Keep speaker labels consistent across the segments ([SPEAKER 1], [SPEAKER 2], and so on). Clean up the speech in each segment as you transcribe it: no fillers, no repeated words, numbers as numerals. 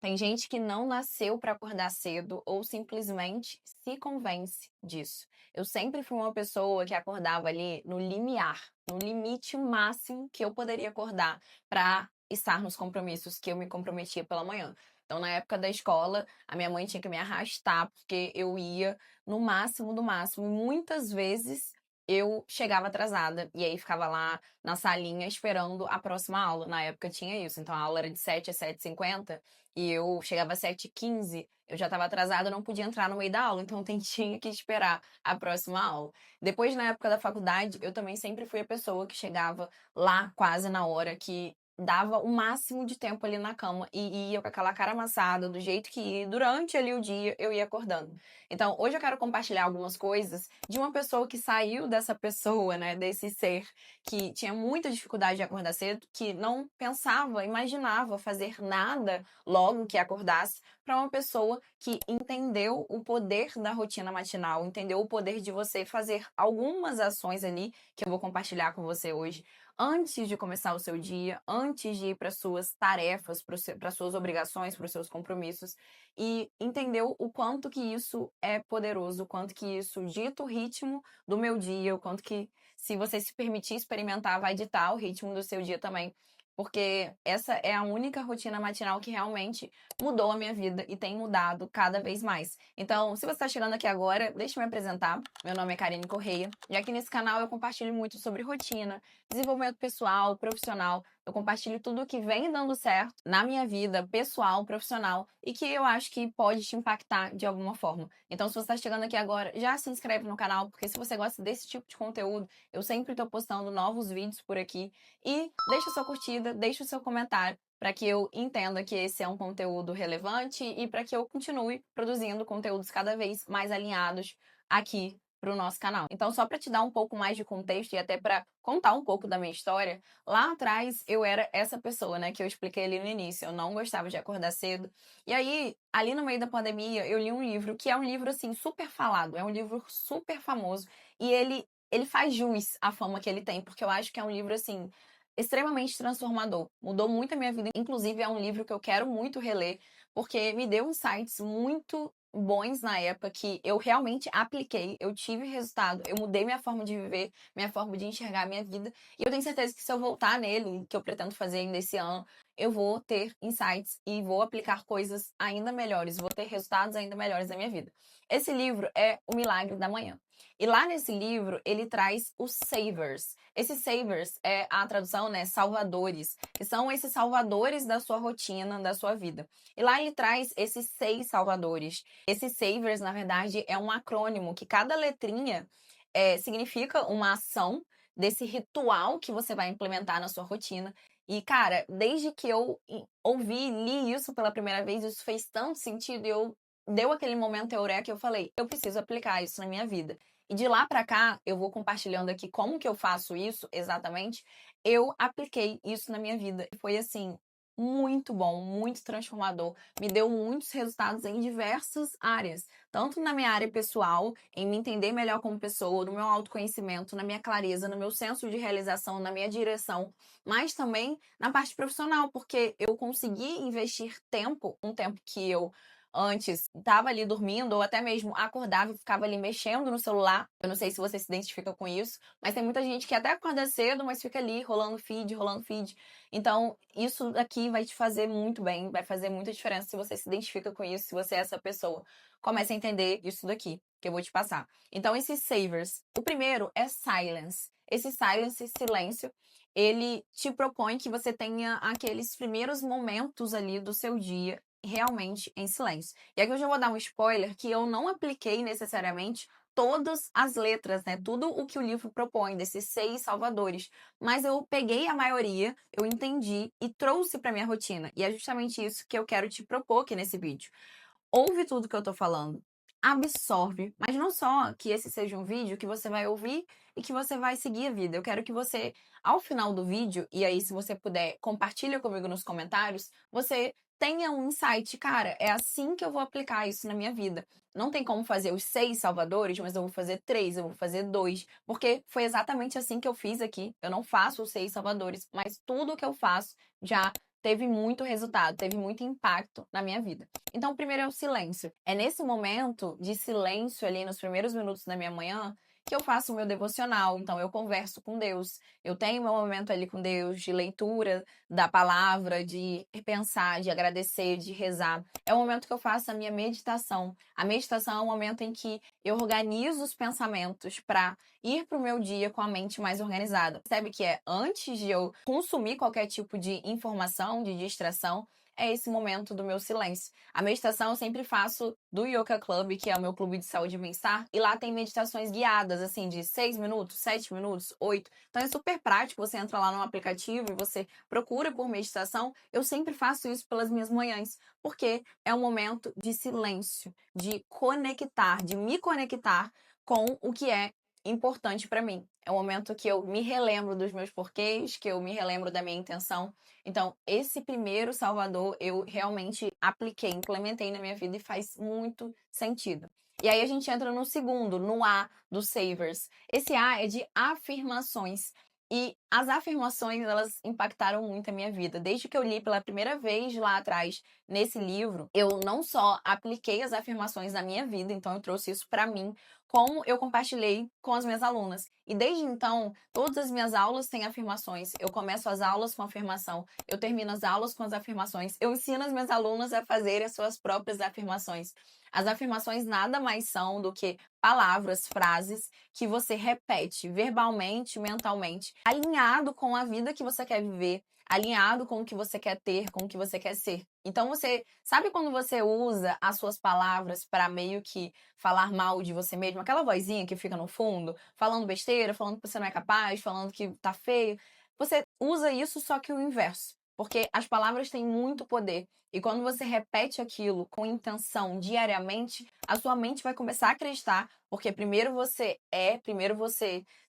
[SPEAKER 1] Tem gente que não nasceu para acordar cedo ou simplesmente se convence disso. Eu sempre fui uma pessoa que acordava ali no limiar, no limite máximo que eu poderia acordar para estar nos compromissos que eu me comprometia pela manhã. Então, na época da escola, a minha mãe tinha que me arrastar porque eu ia no máximo do máximo. E muitas vezes eu chegava atrasada e aí ficava lá na salinha esperando a próxima aula. Na época tinha isso. Então, a aula era de 7 às 7h50 e eu chegava às 7h15, eu já estava atrasada, eu não podia entrar no meio da aula, então eu tinha que esperar a próxima aula. Depois, na época da faculdade, eu também sempre fui a pessoa que chegava lá quase na hora, que dava o máximo de tempo ali na cama e ia com aquela cara amassada, do jeito que ia, durante ali o dia eu ia acordando. Então, hoje eu quero compartilhar algumas coisas de uma pessoa que saiu dessa pessoa, né, desse ser que tinha muita dificuldade de acordar cedo, que não pensava, imaginava fazer nada logo que acordasse, para uma pessoa que entendeu o poder da rotina matinal, entendeu o poder de você fazer algumas ações ali, que eu vou compartilhar com você hoje, antes de começar o seu dia, antes de ir para suas tarefas, para suas obrigações, para os seus compromissos, e entendeu o quanto que isso é poderoso, o quanto que isso dita o ritmo do meu dia, o quanto que, se você se permitir experimentar, vai ditar o ritmo do seu dia também. Porque essa é a única rotina matinal que realmente mudou a minha vida e tem mudado cada vez mais. Então, se você está chegando aqui agora, deixa eu me apresentar. Meu nome é Karine Correia e aqui nesse canal eu compartilho muito sobre rotina, desenvolvimento pessoal, profissional. Eu compartilho tudo o que vem dando certo na minha vida pessoal, profissional e que eu acho que pode te impactar de alguma forma. Então, se você está chegando aqui agora, já se inscreve no canal, porque se você gosta desse tipo de conteúdo, eu sempre estou postando novos vídeos por aqui. E deixa sua curtida, deixa o seu comentário para que eu entenda que esse é um conteúdo relevante e para que eu continue produzindo conteúdos cada vez mais alinhados aqui para o nosso canal. Então, só para te dar um pouco mais de contexto e até para contar um pouco da minha história, lá atrás eu era essa pessoa, né, que eu expliquei ali no início. Eu não gostava de acordar cedo. E aí, ali no meio da pandemia, eu li um livro que é um livro assim super falado, é um livro super famoso e ele faz jus à fama que ele tem, porque eu acho que é um livro assim extremamente transformador. Mudou muito a minha vida. Inclusive, é um livro que eu quero muito reler, porque me deu insights muito bons na época que eu realmente apliquei, eu tive resultado, eu mudei minha forma de viver, minha forma de enxergar a minha vida, e eu tenho certeza que se eu voltar nele, que eu pretendo fazer ainda esse ano, eu vou ter insights e vou aplicar coisas ainda melhores, vou ter resultados ainda melhores na minha vida. Esse livro é O Milagre da Manhã. E lá nesse livro, ele traz os savers. Esses savers é a tradução, né, salvadores, que são esses salvadores da sua rotina, da sua vida. E lá ele traz esses 6 salvadores. Esses savers, na verdade, é um acrônimo que cada letrinha significa uma ação desse ritual que você vai implementar na sua rotina. E, cara, desde que eu ouvi, li isso pela primeira vez, isso fez tanto sentido e eu deu aquele momento eureka que eu falei, eu preciso aplicar isso na minha vida. E de lá pra cá, eu vou compartilhando aqui como que eu faço isso exatamente. Eu apliquei isso na minha vida e foi assim muito bom, muito transformador. Me deu muitos resultados em diversas áreas, tanto na minha área pessoal, em me entender melhor como pessoa, no meu autoconhecimento, na minha clareza, no meu senso de realização, na minha direção, mas também na parte profissional, porque eu consegui investir tempo, um tempo que eu antes estava ali dormindo ou até mesmo acordava e ficava ali mexendo no celular. Eu não sei se você se identifica com isso, mas tem muita gente que até acorda cedo, mas fica ali rolando feed, rolando feed. Então, isso aqui vai te fazer muito bem, vai fazer muita diferença se você se identifica com isso, se você é essa pessoa. Comece a entender isso daqui que eu vou te passar. Então, esses savers. O primeiro é silence. Esse silence, silêncio, ele te propõe que você tenha aqueles primeiros momentos ali do seu dia realmente em silêncio. E aqui eu já vou dar um spoiler que eu não apliquei necessariamente todas as letras, né? Tudo o que o livro propõe desses 6 salvadores, mas eu peguei a maioria, eu entendi e trouxe para minha rotina. E é justamente isso que eu quero te propor aqui nesse vídeo. Ouve tudo que eu tô falando, absorve, mas não só que esse seja um vídeo que você vai ouvir e que você vai seguir a vida. Eu quero que você, ao final do vídeo, e aí se você puder, compartilha comigo nos comentários, você tenha um insight, cara, é assim que eu vou aplicar isso na minha vida. Não tem como fazer os 6 salvadores, mas eu vou fazer 3, eu vou fazer 2, porque foi exatamente assim que eu fiz aqui. Eu não faço os 6 salvadores, mas tudo que eu faço já teve muito resultado, teve muito impacto na minha vida. Então, o primeiro é o silêncio. É nesse momento de silêncio ali, nos primeiros minutos da minha manhã, que eu faço o meu devocional. Então, eu converso com Deus. Eu tenho meu momento ali com Deus, de leitura da palavra, de pensar, de agradecer, de rezar. É o momento que eu faço a minha meditação. A meditação é o momento em que eu organizo os pensamentos para ir para o meu dia com a mente mais organizada. Percebe que é antes de eu consumir qualquer tipo de informação, de distração, é esse momento do meu silêncio. A meditação eu sempre faço do Yoga Club, que é o meu clube de saúde e bem-estar, e lá tem meditações guiadas, assim, de 6 minutos, 7 minutos, 8. Então é super prático, você entra lá no aplicativo e você procura por meditação. Eu sempre faço isso pelas minhas manhãs, porque é um momento de silêncio, de conectar, de me conectar com o que é importante para mim. É o momento que eu me relembro dos meus porquês, que eu me relembro da minha intenção. Então, esse primeiro Salvador eu realmente apliquei, implementei na minha vida e faz muito sentido. E aí a gente entra no segundo, no A do Savers. Esse A é de afirmações. E as afirmações, elas impactaram muito a minha vida. Desde que eu li pela primeira vez lá atrás, nesse livro, eu não só apliquei as afirmações na minha vida, então eu trouxe isso para mim, como eu compartilhei com as minhas alunas. E desde então, todas as minhas aulas têm afirmações. Eu começo as aulas com afirmação, eu termino as aulas com as afirmações, eu ensino as minhas alunas a fazerem as suas próprias afirmações. As afirmações nada mais são do que palavras, frases que você repete verbalmente, mentalmente, alinhado com a vida que você quer viver, alinhado com o que você quer ter, com o que você quer ser. Então você sabe quando você usa as suas palavras para meio que falar mal de você mesmo, aquela vozinha que fica no fundo, falando besteira, falando que você não é capaz, falando que tá feio. Você usa isso só que o inverso, porque as palavras têm muito poder. E quando você repete aquilo com intenção diariamente, a sua mente vai começar a acreditar, porque primeiro você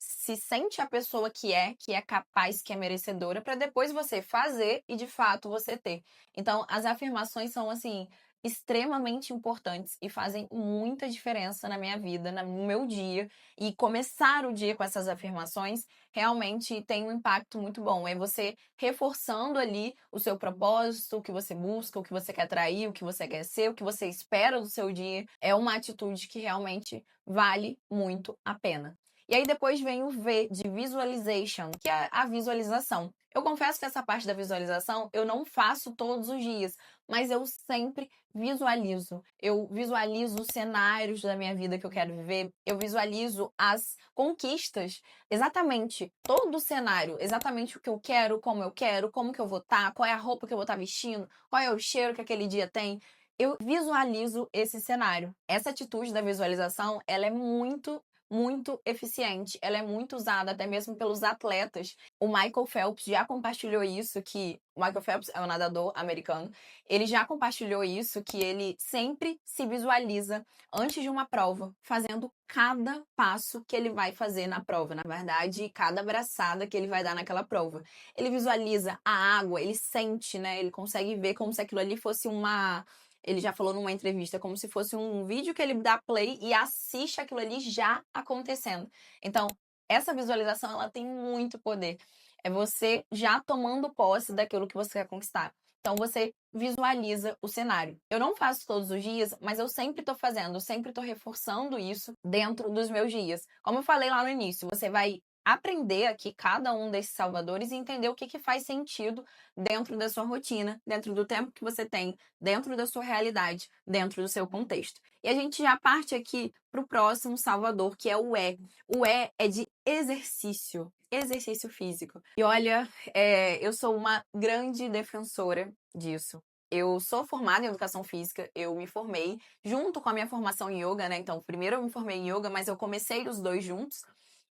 [SPEAKER 1] se sente a pessoa que é capaz, que é merecedora, para depois você fazer e de fato você ter. Então, as afirmações são assim extremamente importantes e fazem muita diferença na minha vida, no meu dia. E começar o dia com essas afirmações realmente tem um impacto muito bom. É você reforçando ali o seu propósito, o que você busca, o que você quer atrair, o que você quer ser, o que você espera do seu dia. É uma atitude que realmente vale muito a pena. E aí depois vem o V de visualization, que é a visualização. Eu confesso que essa parte da visualização eu não faço todos os dias, mas eu sempre visualizo. Eu visualizo os cenários da minha vida que eu quero viver, eu visualizo as conquistas, exatamente todo o cenário, exatamente o que eu quero, como que eu vou estar, qual é a roupa que eu vou estar vestindo, qual é o cheiro que aquele dia tem. Eu visualizo esse cenário. Essa atitude da visualização, ela é muito eficiente, ela é muito usada até mesmo pelos atletas. O Michael Phelps já compartilhou isso, que o Michael Phelps é um nadador americano. Ele já compartilhou isso, que ele sempre se visualiza antes de uma prova, fazendo cada passo que ele vai fazer na prova, na verdade, cada braçada que ele vai dar naquela prova. Ele visualiza a água, ele sente, né? Ele consegue ver como se aquilo ali fosse uma. Ele já falou numa entrevista, como se fosse um vídeo que ele dá play e assiste aquilo ali já acontecendo. Então, essa visualização, ela tem muito poder. É você já tomando posse daquilo que você quer conquistar. Então, você visualiza o cenário. Eu não faço todos os dias, mas eu sempre estou fazendo, eu sempre estou reforçando isso dentro dos meus dias. Como eu falei lá no início, você vai aprender aqui cada um desses salvadores e entender o que faz sentido dentro da sua rotina, dentro do tempo que você tem, dentro da sua realidade, dentro do seu contexto. E a gente já parte aqui para o próximo salvador, que é o E. O E é de exercício físico. E olha, eu sou uma grande defensora disso. Eu sou formada em educação física, eu me formei junto com a minha formação em yoga, né? Então, primeiro eu me formei em yoga, mas eu comecei os dois juntos.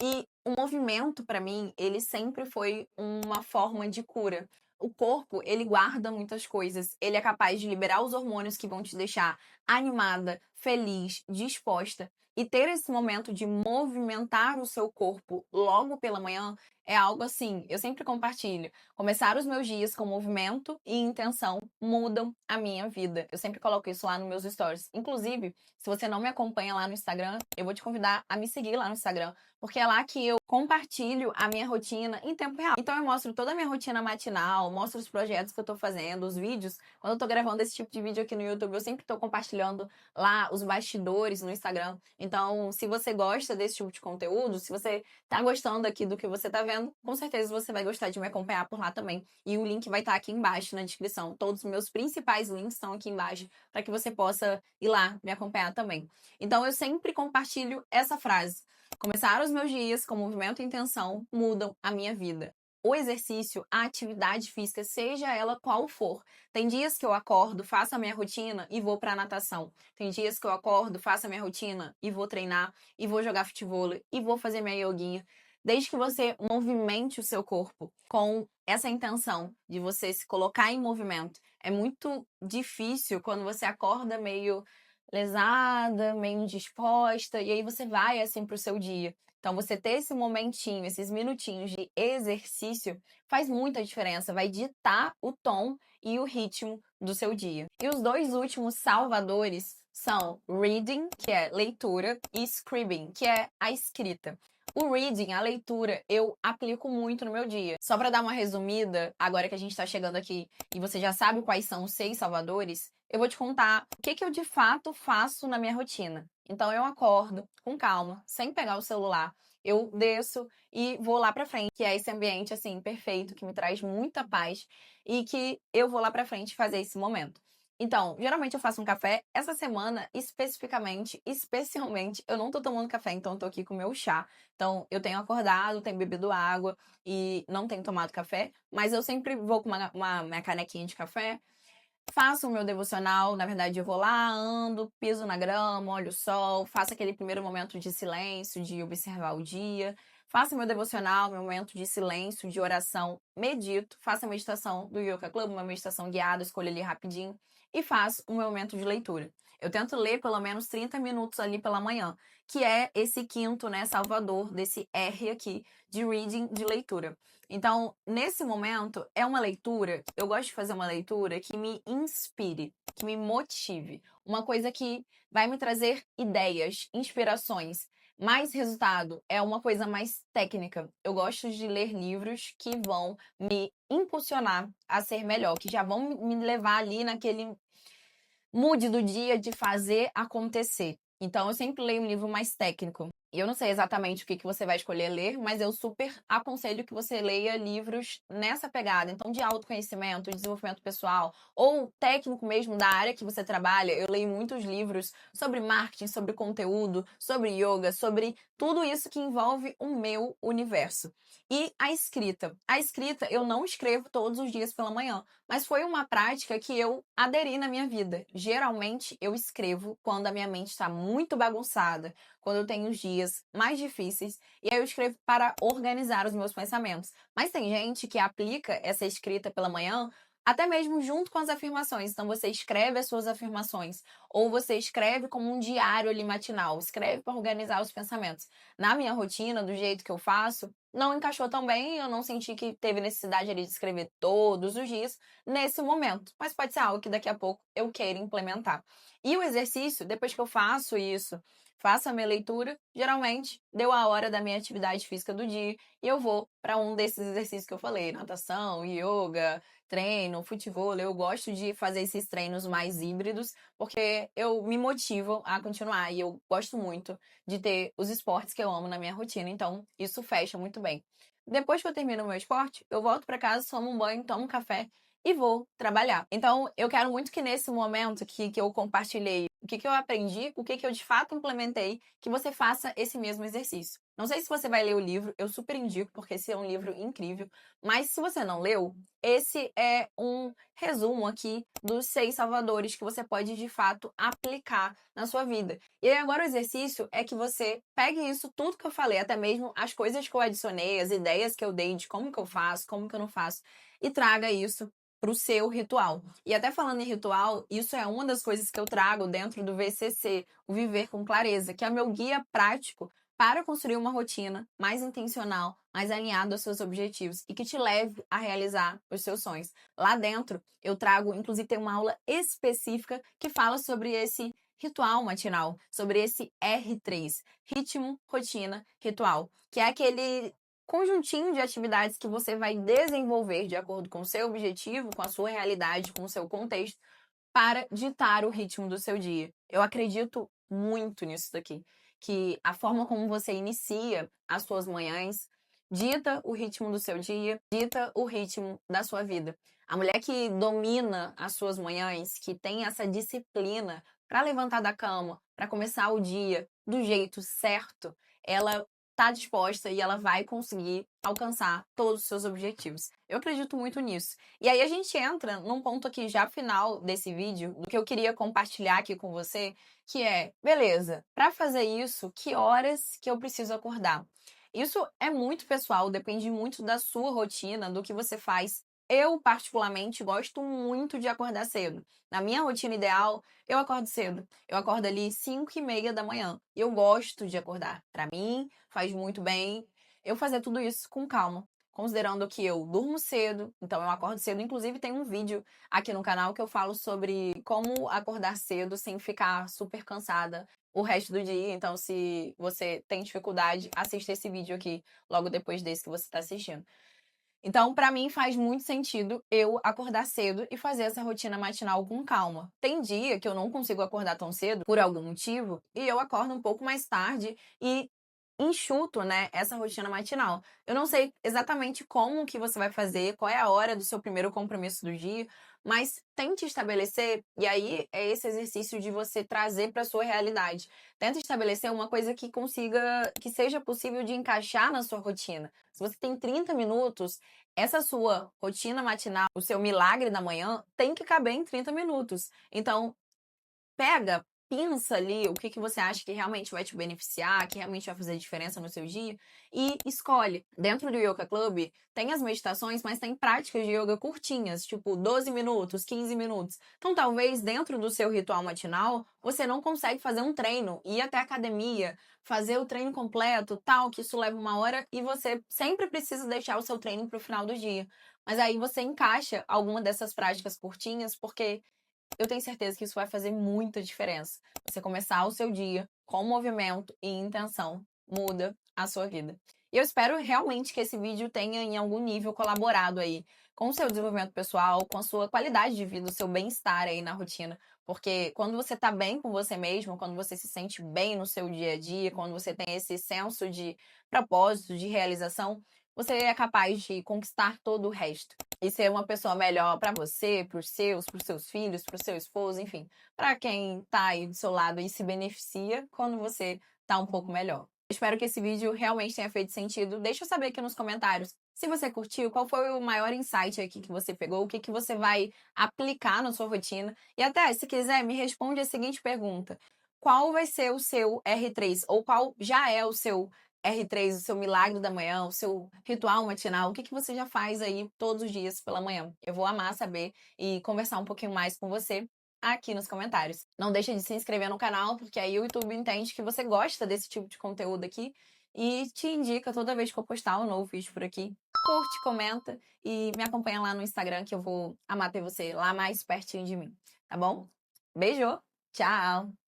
[SPEAKER 1] E o movimento, para mim, ele sempre foi uma forma de cura. O corpo, ele guarda muitas coisas. Ele é capaz de liberar os hormônios que vão te deixar animada, feliz, disposta. E ter esse momento de movimentar o seu corpo logo pela manhã é algo assim, eu sempre compartilho. Começar os meus dias com movimento e intenção mudam a minha vida. Eu sempre coloco isso lá nos meus stories. Inclusive, se você não me acompanha lá no Instagram, eu vou te convidar a me seguir lá no Instagram, porque é lá que eu compartilho a minha rotina em tempo real. Então eu mostro toda a minha rotina matinal, mostro os projetos que eu tô fazendo, os vídeos. Quando eu tô gravando esse tipo de vídeo aqui no YouTube, eu sempre tô compartilhando lá os bastidores no Instagram. Então, se você gosta desse tipo de conteúdo, se você tá gostando aqui do que você tá vendo, com certeza você vai gostar de me acompanhar por lá também. E o link vai estar aqui embaixo na descrição. Todos os meus principais links estão aqui embaixo para que você possa ir lá me acompanhar também. Então eu sempre compartilho essa frase: começar os meus dias com movimento e intenção mudam a minha vida. O exercício, a atividade física, seja ela qual for. Tem dias que eu acordo, faço a minha rotina e vou pra natação. Tem dias que eu acordo, faço a minha rotina e vou treinar, e vou jogar futebol, e vou fazer minha yoguinha. Desde que você movimente o seu corpo com essa intenção de você se colocar em movimento. É muito difícil quando você acorda meio lesada, meio indisposta, e aí você vai assim pro seu dia. Então, você ter esse momentinho, esses minutinhos de exercício, faz muita diferença, vai ditar o tom e o ritmo do seu dia. E os dois últimos salvadores são reading, que é leitura, e scribbing, que é a escrita. O reading, a leitura, eu aplico muito no meu dia. Só para dar uma resumida, agora que a gente está chegando aqui e você já sabe quais são os 6 salvadores, eu vou te contar o que eu de fato faço na minha rotina. Então eu acordo com calma, sem pegar o celular. Eu desço e vou lá pra frente, que é esse ambiente assim perfeito que me traz muita paz e que eu vou lá pra frente fazer esse momento. Então, geralmente eu faço um café. Essa semana, especialmente, eu não tô tomando café, então eu tô aqui com o meu chá. Então, eu tenho acordado, tenho bebido água e não tenho tomado café, mas eu sempre vou com minha canequinha de café, faço o meu devocional. Na verdade, eu vou lá, ando, piso na grama, olho o sol, faço aquele primeiro momento de silêncio, de observar o dia, faço meu devocional, meu momento de silêncio, de oração, medito, faço a meditação do Yoga Club, uma meditação guiada, escolho ali rapidinho, e faço o meu momento de leitura. Eu tento ler pelo menos 30 minutos ali pela manhã, que é esse quinto, né, salvador desse R aqui de reading, de leitura. Então, nesse momento, é uma leitura, eu gosto de fazer uma leitura que me inspire, que me motive, uma coisa que vai me trazer ideias, inspirações. Mais resultado é uma coisa mais técnica. Eu gosto de ler livros que vão me impulsionar a ser melhor, que já vão me levar ali naquele mood do dia de fazer acontecer. Então, eu sempre leio um livro mais técnico. E eu não sei exatamente o que você vai escolher ler, mas eu super aconselho que você leia livros nessa pegada. Então, de autoconhecimento, de desenvolvimento pessoal, ou técnico mesmo da área que você trabalha. Eu leio muitos livros sobre marketing, sobre conteúdo, sobre yoga, sobre tudo isso que envolve o meu universo. E a escrita. A escrita eu não escrevo todos os dias pela manhã, mas foi uma prática que eu aderi na minha vida. Geralmente eu escrevo quando a minha mente está muito bagunçada, quando eu tenho os dias mais difíceis, e aí eu escrevo para organizar os meus pensamentos. Mas tem gente que aplica essa escrita pela manhã até mesmo junto com as afirmações. Então você escreve as suas afirmações, ou você escreve como um diário ali matinal, escreve para organizar os pensamentos. Na minha rotina, do jeito que eu faço, não encaixou tão bem, eu não senti que teve necessidade ali de escrever todos os dias nesse momento, mas pode ser algo que daqui a pouco eu queira implementar. E o exercício, depois que eu faço isso, faço a minha leitura, geralmente deu a hora da minha atividade física do dia e eu vou para um desses exercícios que eu falei, natação, yoga, treino, futebol. Eu gosto de fazer esses treinos mais híbridos porque eu me motivo a continuar e eu gosto muito de ter os esportes que eu amo na minha rotina, então isso fecha muito bem. Depois que eu termino o meu esporte, eu volto para casa, tomo um banho, tomo um café e vou trabalhar. Então, eu quero muito que nesse momento que eu compartilhei o que eu aprendi, o que eu de fato implementei, que você faça esse mesmo exercício. Não sei se você vai ler o livro, eu super indico, porque esse é um livro incrível, mas se você não leu, esse é um resumo aqui dos 6 salvadores que você pode de fato aplicar na sua vida. E aí agora o exercício é que você pegue isso tudo que eu falei, até mesmo as coisas que eu adicionei, as ideias que eu dei de como que eu faço, como que eu não faço, e traga isso para o seu ritual. E até falando em ritual, isso é uma das coisas que eu trago dentro do VCC, o Viver com Clareza, que é meu guia prático para construir uma rotina mais intencional, mais alinhada aos seus objetivos e que te leve a realizar os seus sonhos. Lá dentro, eu trago, inclusive, tem uma aula específica que fala sobre esse ritual matinal, sobre esse R3, ritmo, rotina, ritual, que é aquele conjuntinho de atividades que você vai desenvolver de acordo com o seu objetivo, com a sua realidade, com o seu contexto, para ditar o ritmo do seu dia. Eu acredito muito nisso daqui, que a forma como você inicia as suas manhãs dita o ritmo do seu dia, dita o ritmo da sua vida. A mulher que domina as suas manhãs, que tem essa disciplina para levantar da cama, para começar o dia do jeito certo, ela está disposta e ela vai conseguir alcançar todos os seus objetivos. Eu acredito muito nisso. E aí a gente entra num ponto aqui já final desse vídeo, do que eu queria compartilhar aqui com você, que é, beleza, para fazer isso, que horas que eu preciso acordar? Isso é muito pessoal, depende muito da sua rotina, do que você faz. Eu, particularmente, gosto muito de acordar cedo. Na minha rotina ideal, eu acordo cedo. Eu acordo ali 5:30 da manhã. E eu gosto de acordar. Para mim, faz muito bem eu fazer tudo isso com calma, considerando que eu durmo cedo, então eu acordo cedo. Inclusive, tem um vídeo aqui no canal que eu falo sobre como acordar cedo sem ficar super cansada o resto do dia. Então, se você tem dificuldade, assista esse vídeo aqui logo depois desse que você está assistindo. Então, pra mim faz muito sentido eu acordar cedo e fazer essa rotina matinal com calma. Tem dia que eu não consigo acordar tão cedo por algum motivo e eu acordo um pouco mais tarde e enxuto, né, essa rotina matinal. Eu não sei exatamente como que você vai fazer, qual é a hora do seu primeiro compromisso do dia, mas tente estabelecer, e aí é esse exercício de você trazer para sua realidade. Tenta estabelecer uma coisa que consiga, que seja possível de encaixar na sua rotina. Se você tem 30 minutos, essa sua rotina matinal, o seu milagre da manhã, tem que caber em 30 minutos. Então, pega, pensa ali o que que você acha que realmente vai te beneficiar, que realmente vai fazer diferença no seu dia e escolhe. Dentro do Yoga Club tem as meditações, mas tem práticas de yoga curtinhas, tipo 12 minutos, 15 minutos. Então, talvez dentro do seu ritual matinal, você não consegue fazer um treino, ir até a academia, fazer o treino completo, tal, que isso leva uma hora e você sempre precisa deixar o seu treino para o final do dia. Mas aí você encaixa alguma dessas práticas curtinhas, porque eu tenho certeza que isso vai fazer muita diferença. Você começar o seu dia com movimento e intenção muda a sua vida. E eu espero realmente que esse vídeo tenha em algum nível colaborado aí com o seu desenvolvimento pessoal, com a sua qualidade de vida, o seu bem-estar aí na rotina. Porque quando você tá bem com você mesmo, quando você se sente bem no seu dia a dia, quando você tem esse senso de propósito, de realização, você é capaz de conquistar todo o resto e ser uma pessoa melhor para você, para os seus filhos, para o seu esposo, enfim, para quem tá aí do seu lado e se beneficia quando você tá um pouco melhor. Espero que esse vídeo realmente tenha feito sentido. Deixa eu saber aqui nos comentários se você curtiu, qual foi o maior insight aqui que você pegou, o que que você vai aplicar na sua rotina. E até, se quiser, me responde a seguinte pergunta: qual vai ser o seu R3 ou qual já é o seu R3, o seu milagre da manhã, o seu ritual matinal, o que que você já faz aí todos os dias pela manhã? Eu vou amar saber e conversar um pouquinho mais com você aqui nos comentários. Não deixa de se inscrever no canal, porque aí o YouTube entende que você gosta desse tipo de conteúdo aqui e te indica toda vez que eu postar um novo vídeo por aqui. Curte, comenta e me acompanha lá no Instagram que eu vou amar ter você lá mais pertinho de mim, tá bom? Beijo, tchau!